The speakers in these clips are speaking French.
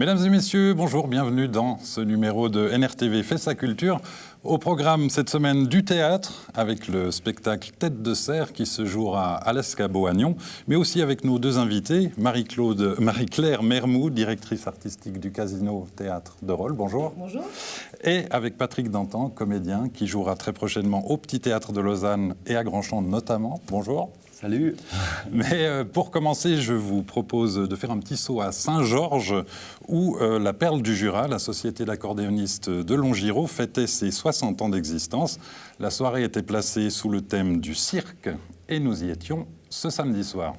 Mesdames et messieurs, bonjour, bienvenue dans ce numéro de NRTV Fait sa culture. Au programme cette semaine du théâtre, avec le spectacle Tête de cerf qui se jouera à l'Escabeau à Nyon, mais aussi avec nos deux invités, Marie-Claire Mermoud, directrice artistique du Casino Théâtre de Rolle, bonjour. Bonjour. Et avec Patrick Dantan, comédien, qui jouera très prochainement au Petit Théâtre de Lausanne et à Grandchamp notamment. Bonjour. Salut. Mais pour commencer, je vous propose de faire un petit saut à Saint-Georges, où la Perle du Jura, la société d'accordéonistes de Longiro, fêtait ses 60 ans d'existence. La soirée était placée sous le thème du cirque, et nous y étions ce samedi soir.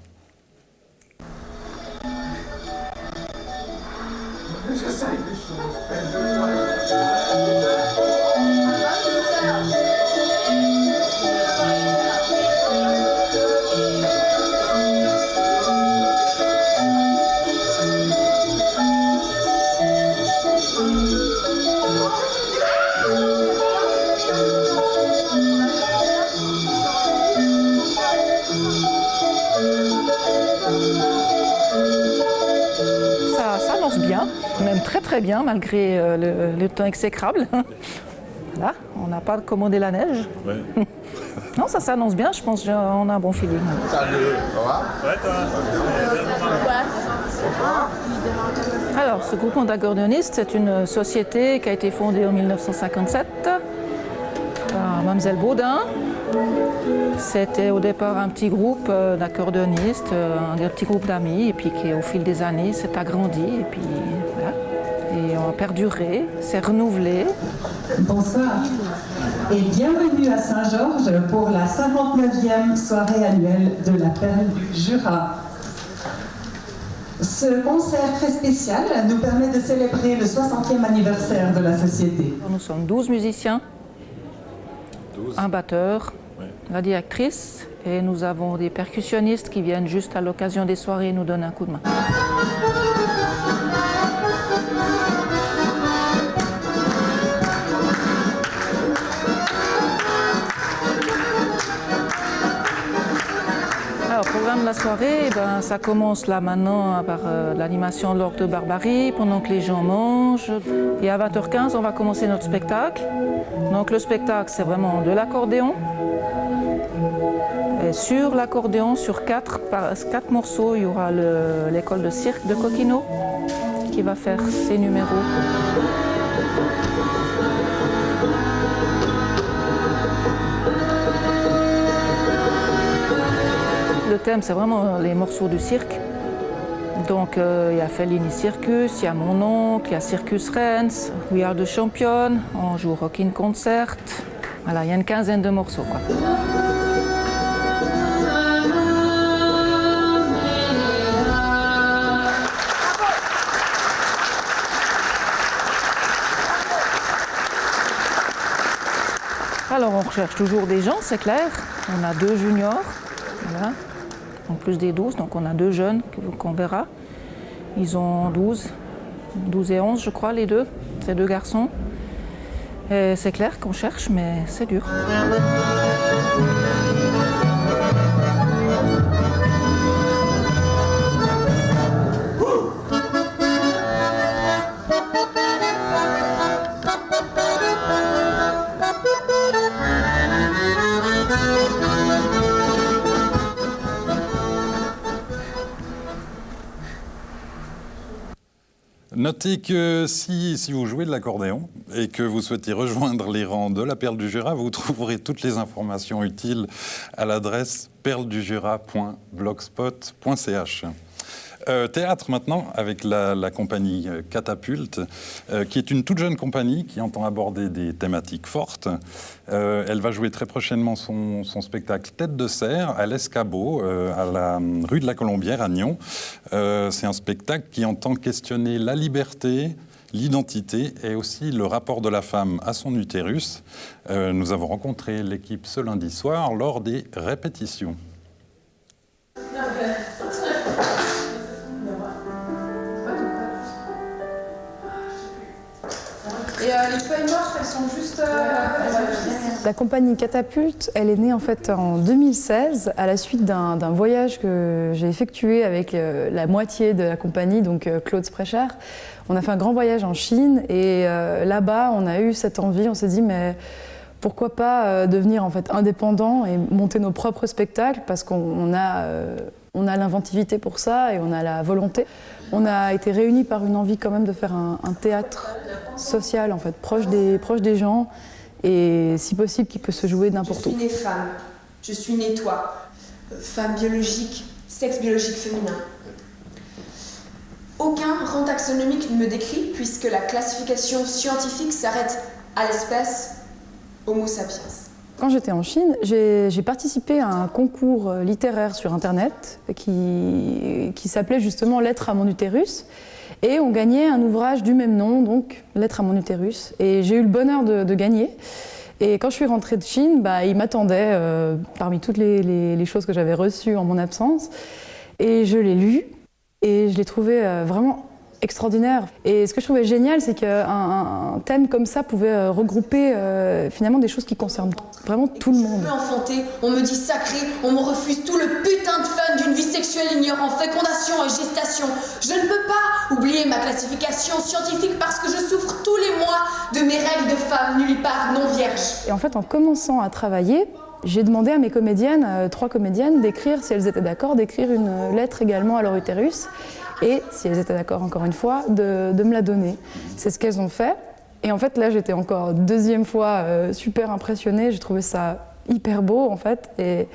J'essaye des choses. Ça lance bien, même très très bien, malgré le temps exécrable. Voilà, on n'a pas commandé la neige. Ouais. Non, ça s'annonce bien, je pense qu'on a un bon feeling. Salut, ça va? Ouais, toi. Alors, ce groupement d'accordéonistes, c'est une société qui a été fondée en 1957 par Mlle Baudin. C'était au départ un petit groupe d'accordéonistes, un petit groupe d'amis, et puis qui, au fil des années, s'est agrandi, et puis voilà. Et on a perduré, s'est renouvelé. Bonsoir et bienvenue à Saint-Georges pour la 59e soirée annuelle de la Perle du Jura. Ce concert très spécial nous permet de célébrer le 60e anniversaire de la société. Nous sommes 12 musiciens, un batteur, la directrice, et nous avons des percussionnistes qui viennent juste à l'occasion des soirées nous donner un coup de main. Alors, au programme de la soirée, ça commence là maintenant par l'animation de l'Orgue de Barbarie, pendant que les gens mangent. Et à 20h15, on va commencer notre spectacle. Donc le spectacle, c'est vraiment de l'accordéon. Et sur l'accordéon, sur 4 morceaux, il y aura l'école de cirque de Coquino qui va faire ses numéros. Le thème, c'est vraiment les morceaux du cirque. Donc, il y a Fellini Circus, il y a Mon Oncle, il y a Circus Rennes, We Are the Champion, on joue Rockin' Concert. Voilà, il y a une quinzaine de morceaux, quoi. Alors, on recherche toujours des gens, c'est clair. On a 2 juniors, voilà. En plus des 12, donc on a 2 jeunes qu'on verra. Ils ont 12 et 11, je crois, les deux, ces 2 garçons. Et c'est clair qu'on cherche, mais c'est dur. Notez que si vous jouez de l'accordéon et que vous souhaitez rejoindre les rangs de la Perle du Jura, vous trouverez toutes les informations utiles à l'adresse perledujura.blogspot.ch. Théâtre maintenant, avec la compagnie Catapulte, qui est une toute jeune compagnie qui entend aborder des thématiques fortes. Elle va jouer très prochainement son spectacle Tête de cerf à l'Escabeau, à la rue de la Colombière à Nyon. C'est un spectacle qui entend questionner la liberté, l'identité et aussi le rapport de la femme à son utérus. Nous avons rencontré l'équipe ce lundi soir lors des répétitions. les feuilles mortes, elles sont juste ici. La compagnie Catapulte, elle est née en fait en 2016 à la suite d'un voyage que j'ai effectué avec la moitié de la compagnie, donc Claude Sprecher. On a fait un grand voyage en Chine et là-bas, on a eu cette envie, on s'est dit mais pourquoi pas devenir en fait indépendant et monter nos propres spectacles parce qu'on a l'inventivité pour ça et on a la volonté. On a été réunis par une envie quand même de faire un théâtre social en fait, proche des gens et si possible qui peut se jouer n'importe où. Je suis née femme, je suis née toi, femme biologique, sexe biologique féminin. Aucun rang taxonomique ne me décrit puisque la classification scientifique s'arrête à l'espèce Homo sapiens. Quand j'étais en Chine, j'ai participé à un concours littéraire sur Internet qui s'appelait justement Lettres à mon utérus. Et on gagnait un ouvrage du même nom, donc Lettres à mon utérus. Et j'ai eu le bonheur de gagner. Et quand je suis rentrée de Chine, il m'attendait parmi toutes les choses que j'avais reçues en mon absence. Et je l'ai lu et je l'ai trouvé vraiment extraordinaire. Et ce que je trouvais génial, c'est qu'un thème comme ça pouvait regrouper finalement des choses qui concernent vraiment tout le monde. Je suis enfantée, on me dit sacré, on me refuse tout le putain de fun d'une vie sexuelle ignorant, fécondation et gestation. Je ne peux pas oublier ma classification scientifique parce que je souffre tous les mois de mes règles de femme nullipare non vierge. Et en fait, en commençant à travailler, j'ai demandé à mes comédiennes, 3 comédiennes, d'écrire, si elles étaient d'accord, d'écrire une lettre également à leur utérus. Et, si elles étaient d'accord encore une fois, de me la donner. C'est ce qu'elles ont fait. Et en fait, là, j'étais encore deuxième fois super impressionnée. J'ai trouvé ça hyper beau, en fait. Et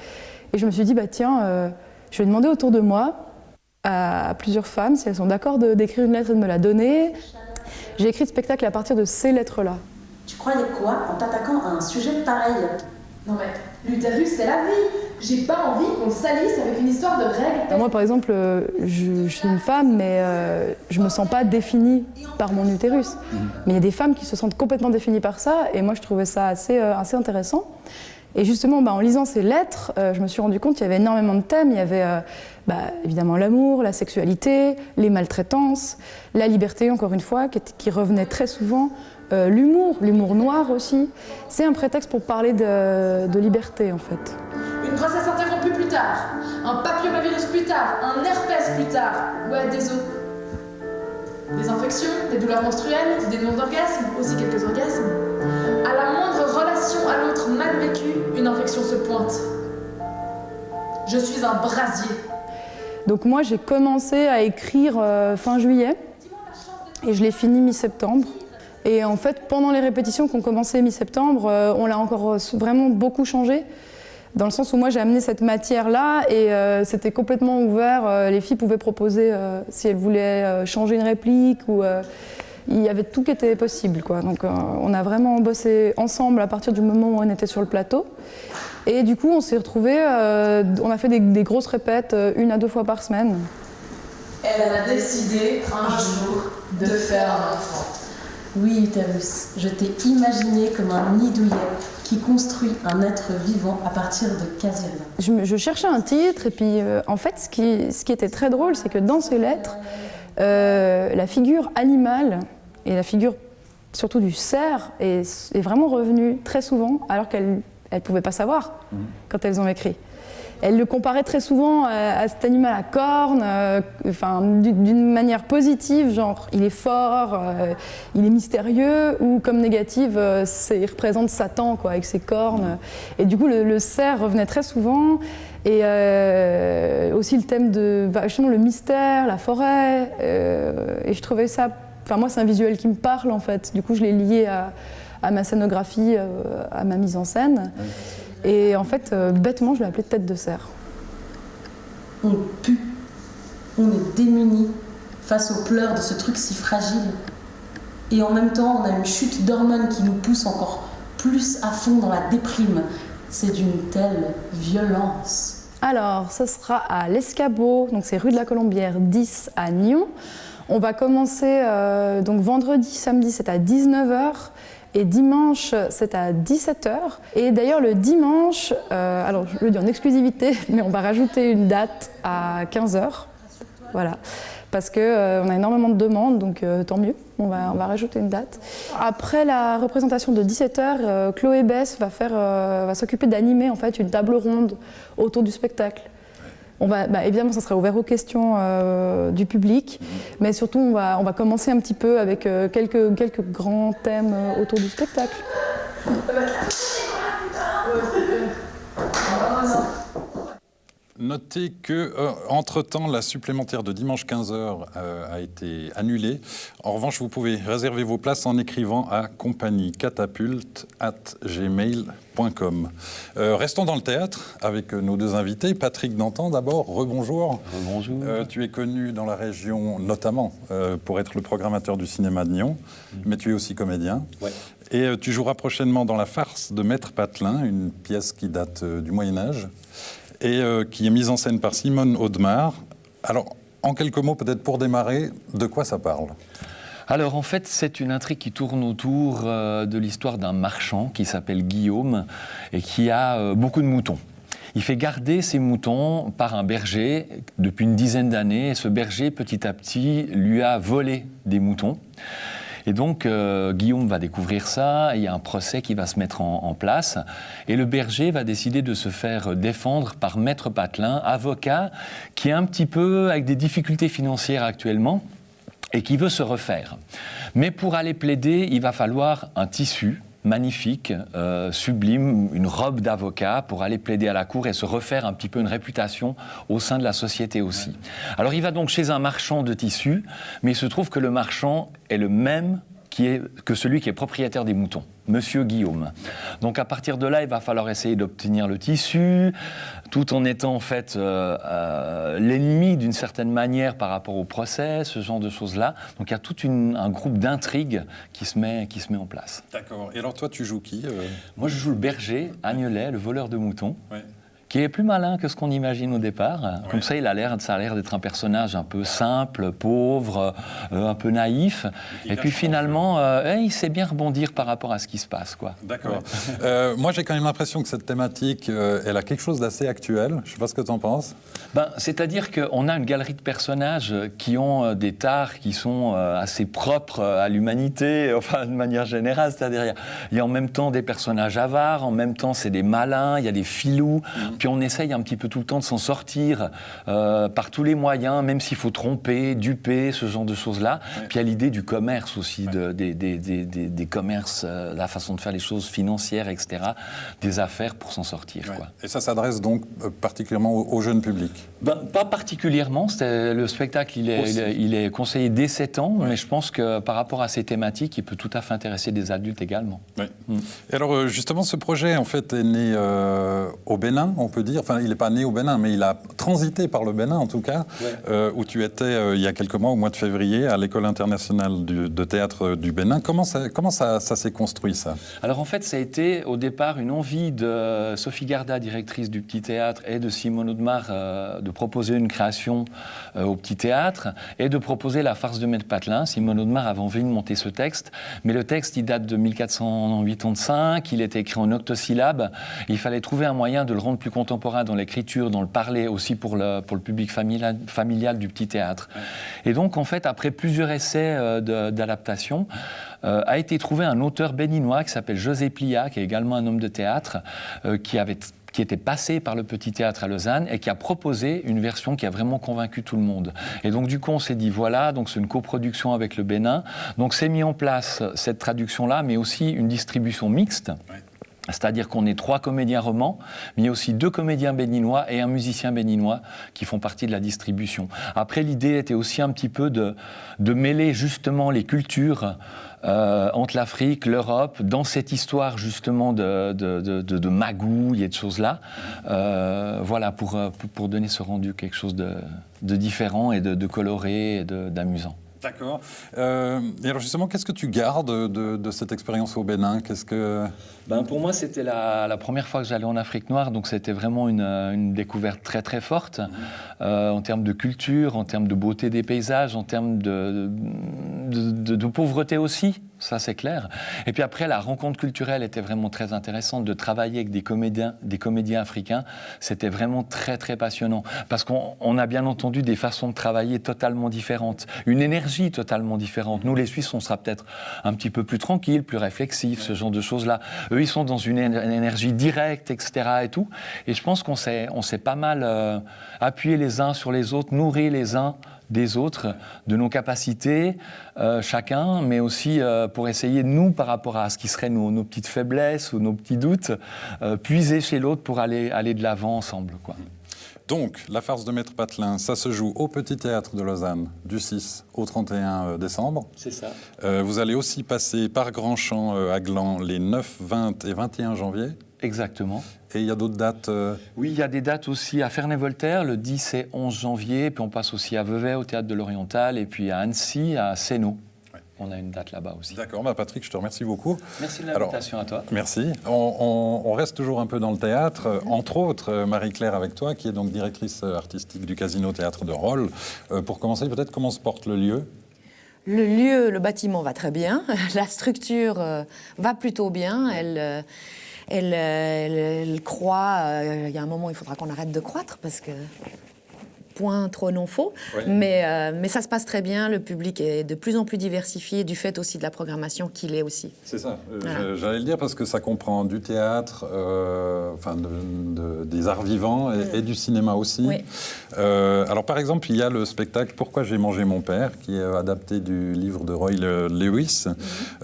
je me suis dit, je vais demander autour de moi à plusieurs femmes si elles sont d'accord d'écrire une lettre et de me la donner. J'ai écrit le spectacle à partir de ces lettres-là. Tu croyais quoi en t'attaquant à un sujet pareil? Non mais, l'utérus c'est la vie. J'ai pas envie qu'on le salisse avec une histoire de règles. Moi par exemple, je suis une femme mais je me sens pas définie par mon utérus. Mais il y a des femmes qui se sentent complètement définies par ça et moi je trouvais ça assez intéressant. Et justement, en lisant ces lettres, je me suis rendu compte qu'il y avait énormément de thèmes. Il y avait évidemment l'amour, la sexualité, les maltraitances, la liberté, encore une fois, qui revenait très souvent, l'humour noir aussi. C'est un prétexte pour parler de liberté, en fait. Une grossesse interrompue plus tard, un papillomavirus plus tard, un herpès plus tard, ouais, des os. Des infections, des douleurs menstruelles, des demandes d'orgasme, aussi quelques orgasmes. À la moindre relation à l'autre mal vécue, une infection se pointe. Je suis un brasier. Donc moi, j'ai commencé à écrire fin juillet et je l'ai fini mi-septembre. Et en fait, pendant les répétitions qui ont commencé mi-septembre, on l'a encore vraiment beaucoup changé. Dans le sens où moi j'ai amené cette matière-là et c'était complètement ouvert. Les filles pouvaient proposer si elles voulaient changer une réplique ou il y avait tout qui était possible, quoi. Donc on a vraiment bossé ensemble à partir du moment où on était sur le plateau. Et du coup on s'est retrouvés, on a fait des grosses répètes 1 à 2 fois par semaine. Elle a décidé un jour de faire un enfant. Oui, utérus, je t'ai imaginé comme un nid douillet qui construit un être vivant à partir de casier. Je cherchais un titre et puis en fait ce qui était très drôle, c'est que dans ces lettres, la figure animale et la figure surtout du cerf est vraiment revenue très souvent alors qu'elles ne pouvaient pas savoir quand elles ont écrit. Elle le comparait très souvent à cet animal à cornes, d'une manière positive, genre il est fort, il est mystérieux, ou comme négative, il représente Satan quoi, avec ses cornes. Et du coup, le cerf revenait très souvent. Et aussi le thème de justement le mystère, la forêt. Et je trouvais ça. Enfin, moi, c'est un visuel qui me parle en fait. Du coup, je l'ai lié à ma scénographie, à ma mise en scène. Et en fait, bêtement, je l'ai appelé tête de cerf. On pue, on est démunis face aux pleurs de ce truc si fragile. Et en même temps, on a une chute d'hormones qui nous pousse encore plus à fond dans la déprime. C'est d'une telle violence. Alors, ce sera à l'Escabeau, donc c'est rue de la Colombière 10 à Nyon. On va commencer donc vendredi, samedi, c'est à 19h. Et dimanche, c'est à 17h. Et d'ailleurs, le dimanche, alors je le dis en exclusivité, mais on va rajouter une date à 15h. Voilà. parce qu'on a énormément de demandes, donc tant mieux, on va rajouter une date. Après la représentation de 17h, Chloé Bess va s'occuper d'animer en fait une table ronde autour du spectacle. Évidemment, ça sera ouvert aux questions du public, mais surtout, on va commencer un petit peu avec quelques grands thèmes autour du spectacle. Notez que, entre-temps, la supplémentaire de dimanche 15h a été annulée. En revanche, vous pouvez réserver vos places en écrivant à compagniecatapulte@gmail.com. Restons dans le théâtre avec nos deux invités. Patrick Dantan, d'abord, rebonjour. Bonjour. Tu es connu dans la région, notamment, pour être le programmateur du cinéma de Nyon, mais tu es aussi comédien. Ouais. Et tu joueras prochainement dans La Farce de Maître Patelin, une pièce qui date du Moyen-Âge. Et qui est mise en scène par Simone Audemars. Alors, en quelques mots, peut-être pour démarrer, de quoi ça parle ? Alors en fait, c'est une intrigue qui tourne autour de l'histoire d'un marchand qui s'appelle Guillaume et qui a beaucoup de moutons. Il fait garder ses moutons par un berger depuis une dizaine d'années et ce berger, petit à petit, lui a volé des moutons. Et donc, Guillaume va découvrir ça, il y a un procès qui va se mettre en place, et le berger va décider de se faire défendre par Maître Patelin, avocat, qui est un petit peu avec des difficultés financières actuellement, et qui veut se refaire. Mais pour aller plaider, il va falloir un tissu magnifique, sublime, une robe d'avocat pour aller plaider à la cour et se refaire un petit peu une réputation au sein de la société aussi. Alors il va donc chez un marchand de tissus, mais il se trouve que le marchand est le même que celui qui est propriétaire des moutons, Monsieur Guillaume. Donc à partir de là, il va falloir essayer d'obtenir le tissu, tout en étant en fait l'ennemi d'une certaine manière par rapport au procès, ce genre de choses-là. Donc il y a tout un groupe d'intrigues qui se met en place. D'accord. Et alors toi, tu joues qui Moi, je joue le berger, Agnelet, le voleur de moutons. Ouais. Qui est plus malin que ce qu'on imagine au départ. Ouais. Comme ça, ça a l'air d'être un personnage un peu simple, pauvre, un peu naïf. Et puis finalement, il sait bien rebondir par rapport à ce qui se passe, quoi. D'accord. Ouais. Moi, j'ai quand même l'impression que cette thématique, elle a quelque chose d'assez actuel. Je ne sais pas ce que tu en penses. C'est-à-dire qu'on a une galerie de personnages qui ont des tares qui sont assez propres à l'humanité, enfin, de manière générale. C'est-à-dire, il y a en même temps des personnages avares, en même temps, c'est des malins, il y a des filous. Puis on essaye un petit peu tout le temps de s'en sortir par tous les moyens, même s'il faut tromper, duper, ce genre de choses-là. Ouais. Puis il y a l'idée du commerce aussi, des commerces, la façon de faire les choses financières, etc., des affaires pour s'en sortir. Ouais. Quoi. Et ça s'adresse donc particulièrement au jeune public ? Pas particulièrement. Le spectacle, il est conseillé dès 7 ans, ouais. Mais je pense que par rapport à ces thématiques, il peut tout à fait intéresser des adultes également. Ouais. Et alors justement, ce projet en fait est né au Bénin, on peut dire. Enfin, il n'est pas né au Bénin, mais il a transité par le Bénin, en tout cas, ouais. Où tu étais il y a quelques mois, au mois de février, à l'École internationale de théâtre du Bénin. Comment ça s'est construit, ça ? Alors, en fait, ça a été, au départ, une envie de Sophie Garda, directrice du Petit Théâtre, et de Simone Audemars, de proposer une création au Petit Théâtre, et de proposer La Farce de Maître Patelin. Simone Audemars avait envie de monter ce texte, mais le texte, il date de 1485, il était écrit en octosyllabes, il fallait trouver un moyen de le rendre plus contemporain dans l'écriture, dans le parler, aussi pour le public familial du Petit Théâtre. Ouais. Et donc, en fait, après plusieurs essais d'adaptation, a été trouvé un auteur béninois qui s'appelle José Plia, qui est également un homme de théâtre, qui était passé par le Petit Théâtre à Lausanne et qui a proposé une version qui a vraiment convaincu tout le monde. Et donc, du coup, on s'est dit, voilà, donc c'est une coproduction avec le Bénin. Donc, c'est mis en place cette traduction-là, mais aussi une distribution mixte. Ouais. C'est-à-dire qu'on est 3 comédiens romans, mais il y a aussi 2 comédiens béninois et un musicien béninois qui font partie de la distribution. Après, l'idée était aussi un petit peu de mêler justement les cultures entre l'Afrique, l'Europe, dans cette histoire justement de magouilles et de choses-là. Voilà, pour donner ce rendu quelque chose de différent et de coloré et d'amusant. D'accord. Et alors justement, qu'est-ce que tu gardes de cette expérience au Bénin ? Pour moi, c'était la première fois que j'allais en Afrique noire, donc c'était vraiment une découverte très très forte en termes de culture, en termes de beauté des paysages, en termes de pauvreté aussi. ça c'est clair. Et puis après, la rencontre culturelle était vraiment très intéressante, de travailler avec des comédiens africains. C'était vraiment très, très passionnant. Parce qu'on a bien entendu des façons de travailler totalement différentes, une énergie totalement différente. Nous, les Suisses, on sera peut-être un petit peu plus tranquilles, plus réflexifs, ce genre de choses-là. Eux, ils sont dans une énergie directe, etc. et tout. Et je pense qu'on s'est pas mal appuyés les uns sur les autres, nourris les uns des autres, de nos capacités, chacun, mais aussi pour essayer, nous, par rapport à ce qui seraient nos petites faiblesses ou nos petits doutes, puiser chez l'autre pour aller de l'avant ensemble, quoi. Donc, la farce de Maître Patelin, ça se joue au Petit Théâtre de Lausanne du 6 au 31 décembre. C'est ça. Vous allez aussi passer par Grandchamp à Gland les 9, 20 et 21 janvier. Exactement. Et il y a d'autres dates Oui, il y a des dates aussi à Ferney-Voltaire, le 10 et 11 janvier, puis on passe aussi à Vevey, au Théâtre de l'Oriental, et puis à Annecy, à Sénaux. Ouais. On a une date là-bas aussi. D'accord, Patrick, je te remercie beaucoup. Merci de l'invitation à toi. Merci. On reste toujours un peu dans le théâtre, entre autres, Marie-Claire avec toi, qui est donc directrice artistique du Casino Théâtre de Rolles. Pour commencer, peut-être comment se porte le lieu ? Le lieu, le bâtiment va très bien, la structure va plutôt bien, elle croît, il y a un moment il faudra qu'on arrête de croître parce que point trop non faux, oui. Mais ça se passe très bien, le public est de plus en plus diversifié du fait aussi de la programmation qu'il est aussi. C'est ça, voilà. J'allais le dire parce que ça comprend du théâtre, des arts vivants et du cinéma aussi. Oui. Alors par exemple, il y a le spectacle « Pourquoi j'ai mangé mon père » qui est adapté du livre de Roy Lewis.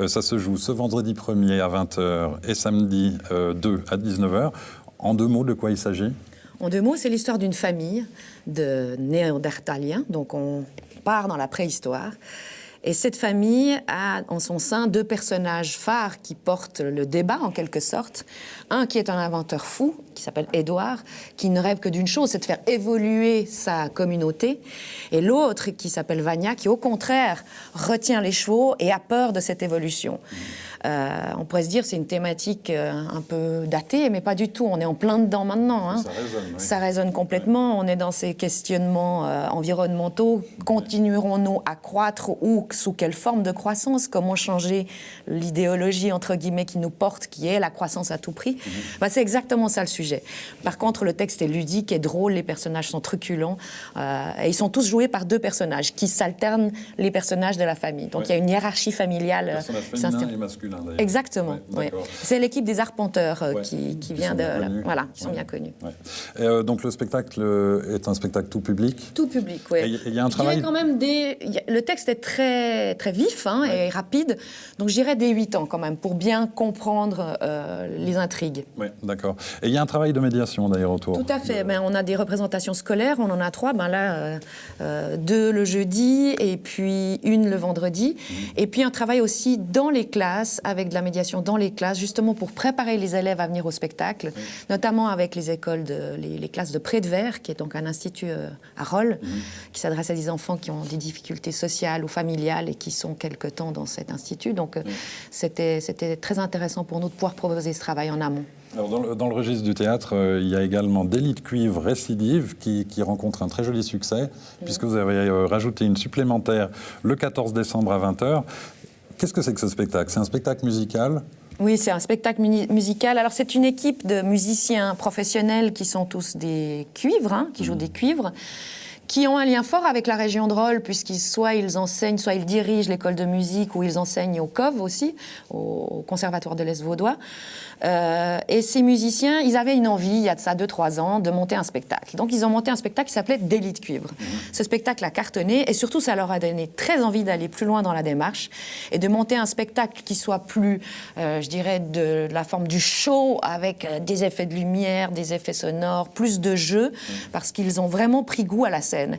Ça se joue ce vendredi 1er à 20h et samedi 2 à 19h. En 2 mots, de quoi il s'agit ? En 2 mots, c'est l'histoire d'une famille de néandertaliens, donc on part dans la préhistoire. Et cette famille a en son sein 2 personnages phares qui portent le débat en quelque sorte. Un qui est un inventeur fou, qui s'appelle Édouard, qui ne rêve que d'une chose, c'est de faire évoluer sa communauté. Et l'autre qui s'appelle Vania, qui au contraire retient les chevaux et a peur de cette évolution. On pourrait se dire c'est une thématique un peu datée, mais pas du tout. On est en plein dedans maintenant. Hein. Ça résonne, oui. Ça résonne complètement. On est dans ces questionnements environnementaux. Continuerons-nous à croître ou sous quelle forme de croissance? Comment changer l'idéologie, entre guillemets, qui nous porte, qui est la croissance à tout prix? C'est exactement ça le sujet. Par contre, le texte est ludique et drôle, les personnages sont truculents. Et ils sont tous joués par 2 personnages qui s'alternent les personnages de la famille. Donc il y a une hiérarchie familiale. Personnage féminin et masculin. Exactement. Ouais, c'est l'équipe des Arpenteurs qui vient de... Voilà, ils sont bien connus. Ouais. Donc le spectacle est un spectacle tout public. Tout public, oui. Et il y a un travail... quand même le texte est très, très vif et rapide, donc j'irais des 8 ans quand même, pour bien comprendre les intrigues. Oui, d'accord. Et il y a un travail de médiation d'ailleurs autour. Tout à fait. On a des représentations scolaires, on en a 3. Là, 2 le jeudi et puis 1 le vendredi. Et puis un travail aussi dans les classes, avec de la médiation dans les classes, justement pour préparer les élèves à venir au spectacle, notamment avec les écoles, les classes de Près-de-Vert, qui est donc un institut à Rolles, qui s'adresse à des enfants qui ont des difficultés sociales ou familiales et qui sont quelque temps dans cet institut. Donc c'était très intéressant pour nous de pouvoir proposer ce travail en amont. Alors dans le registre du théâtre, il y a également Délit de cuivre récidive qui rencontre un très joli succès, puisque vous avez rajouté une supplémentaire le 14 décembre à 20h. Qu'est-ce que c'est que ce spectacle? C'est un spectacle musical? Oui, c'est un spectacle musical. Alors, c'est une équipe de musiciens professionnels qui sont tous des cuivres, qui jouent des cuivres, qui ont un lien fort avec la région de Rolles, puisqu'ils soit ils enseignent, soit ils dirigent l'école de musique, ou ils enseignent au COV aussi, au Conservatoire de l'Est vaudois. Et ces musiciens, ils avaient une envie, il y a de ça 2-3 ans, de monter un spectacle. Donc ils ont monté un spectacle qui s'appelait Délit de cuivre. Ce spectacle a cartonné et surtout ça leur a donné très envie d'aller plus loin dans la démarche et de monter un spectacle qui soit plus, je dirais, de la forme du show avec des effets de lumière, des effets sonores, plus de jeu, parce qu'ils ont vraiment pris goût à la scène.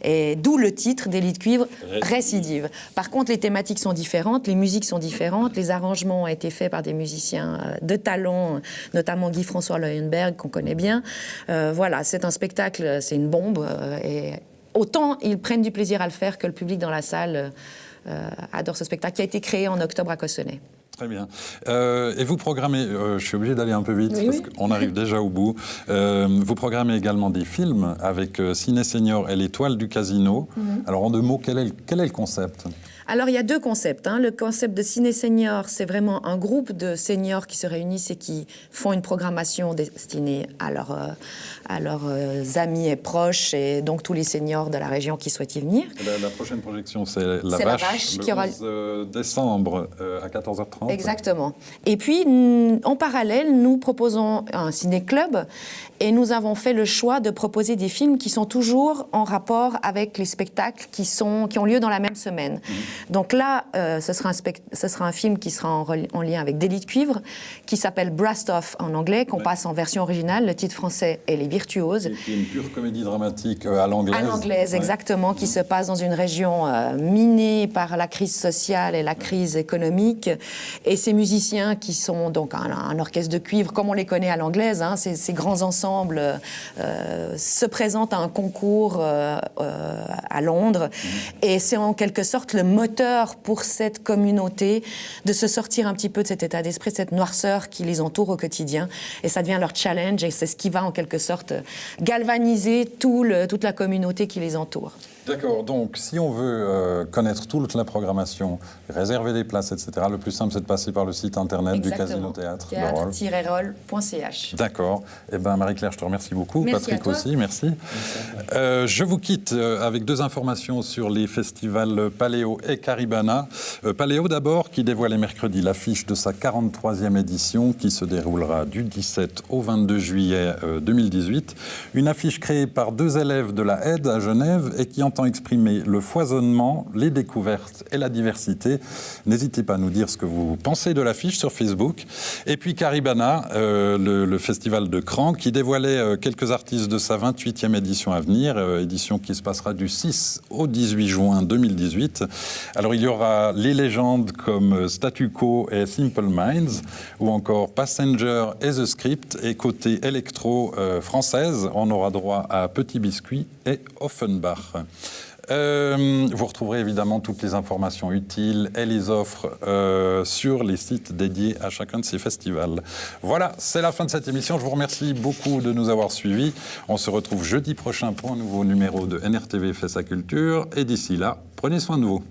Et d'où le titre, Délit de cuivre, récidive. Par contre, les thématiques sont différentes, les musiques sont différentes, les arrangements ont été faits par des musiciens de talent, notamment Guy-François Leuenberg, qu'on connaît bien. Voilà, c'est un spectacle, c'est une bombe. Et autant ils prennent du plaisir à le faire que le public dans la salle adore ce spectacle qui a été créé en octobre à Cossonay. Très bien. Et vous programmez, je suis obligé d'aller un peu vite parce qu'on arrive déjà au bout, vous programmez également des films avec Ciné Senior et l'Étoile du Casino. Alors en 2 mots, quel est le concept ? Alors, il y a deux concepts. Le concept de ciné senior, c'est vraiment un groupe de seniors qui se réunissent et qui font une programmation destinée à leurs amis et proches, et donc tous les seniors de la région qui souhaitent y venir. La prochaine projection, c'est La C'est Vache, qui le aura 11 décembre à 14h30. Exactement. Et puis, en parallèle, nous proposons un ciné-club et nous avons fait le choix de proposer des films qui sont toujours en rapport avec les spectacles qui ont lieu dans la même semaine. Donc là, ce sera un film qui sera en lien avec Délit de cuivre, qui s'appelle Brassed Off en anglais, qu'on passe en version originale. Le titre français est Les Virtuoses. Qui est une pure comédie dramatique à l'anglaise. À l'anglaise, exactement, qui se passe dans une région minée par la crise sociale et la crise économique. Et ces musiciens qui sont donc un orchestre de cuivre, comme on les connaît à l'anglaise, ces grands ensembles se présentent à un concours à Londres. Et c'est en quelque sorte le moteur pour cette communauté de se sortir un petit peu de cet état d'esprit, de cette noirceur qui les entoure au quotidien. Et ça devient leur challenge et c'est ce qui va en quelque sorte galvaniser toute la communauté qui les entoure. D'accord, donc si on veut connaître toute la programmation, réserver des places, etc., le plus simple c'est de passer par le site internet du Casino Théâtre de Rolle. Théâtre-roll.ch. D'accord. Eh bien Marie-Claire, je te remercie beaucoup. Merci Patrick à toi. aussi, merci. Je vous quitte avec deux informations sur les festivals Paléo et Caribana. Paléo d'abord, qui dévoile mercredi l'affiche de sa 43e édition, qui se déroulera du 17 au 22 juillet 2018. Une affiche créée par 2 élèves de la Aide à Genève et qui entend exprimer le foisonnement, les découvertes et la diversité. N'hésitez pas à nous dire ce que vous pensez de l'affiche sur Facebook. Et puis Caribana, le festival de Cran, qui dévoilait quelques artistes de sa 28e édition à venir, édition qui se passera du 6 au 18 juin 2018. Alors il y aura les légendes comme Statu Quo et Simple Minds, ou encore Passenger et The Script, et côté électro française, on aura droit à Petit Biscuit et Offenbach. Vous retrouverez évidemment toutes les informations utiles et les offres sur les sites dédiés à chacun de ces festivals. Voilà, c'est la fin de cette émission. Je vous remercie beaucoup de nous avoir suivis. On se retrouve jeudi prochain pour un nouveau numéro de NRTV fait sa culture. Et d'ici là, prenez soin de vous.